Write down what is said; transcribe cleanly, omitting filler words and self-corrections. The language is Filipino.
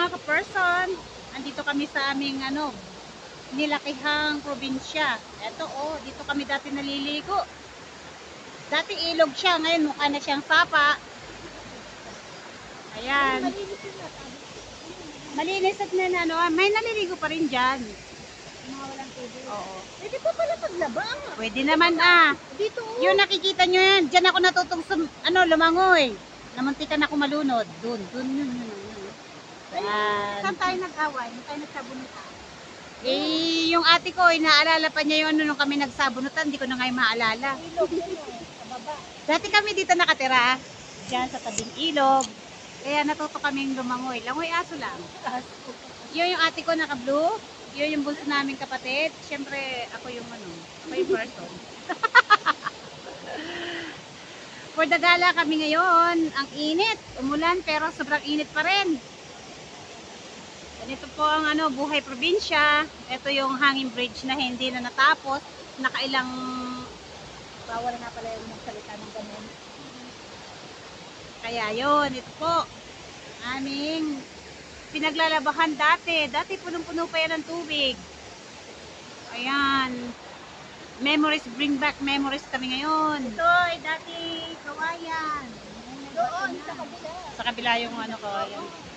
mga ka-person, andito kami sa aming nilakihang probinsya. Eto dito kami dati naliligo. Dati ilog siya, ngayon mukha na siyang sapa. Ayan. Malinis at may naliligo pa rin dyan. Mga walang tubig. Oo. Pwede pa pala paglaba. Pwede naman Dito Yung nakikita nyo yan, dyan ako natutong lumangoy. Namuntikan ako malunod. Dun. Saan tayo nag-away? Saan tayo nagsabunutan? Yung ate ko, inaalala pa niya yung nung kami nagsabunutan, hindi ko na ngayon maalala. Ilog yun sa baba. Dati kami dito nakatira, dyan sa tabing ilog. Kaya natuto kaming lumangoy. Langoy aso lang. Yun yung ate ko naka-blue. Yun yung bunso naming kapatid. Siyempre, ako yung ako yung person. For the gala kami ngayon. Ang init. Umulan pero sobrang init pa rin. Ganito po ang buhay probinsya. Ito yung hanging bridge na hindi na natapos. Nakailang Bawal na pala yung magsalita ng ganun. kaya yun, ito po aming pinaglalabahan dati. Dati punong-puno pa yan ng tubig. Ayan. Memories, bring back memories kami ngayon. Ito ay dati kawayan. Doon sa kabila. Sa kabila yung kawayan.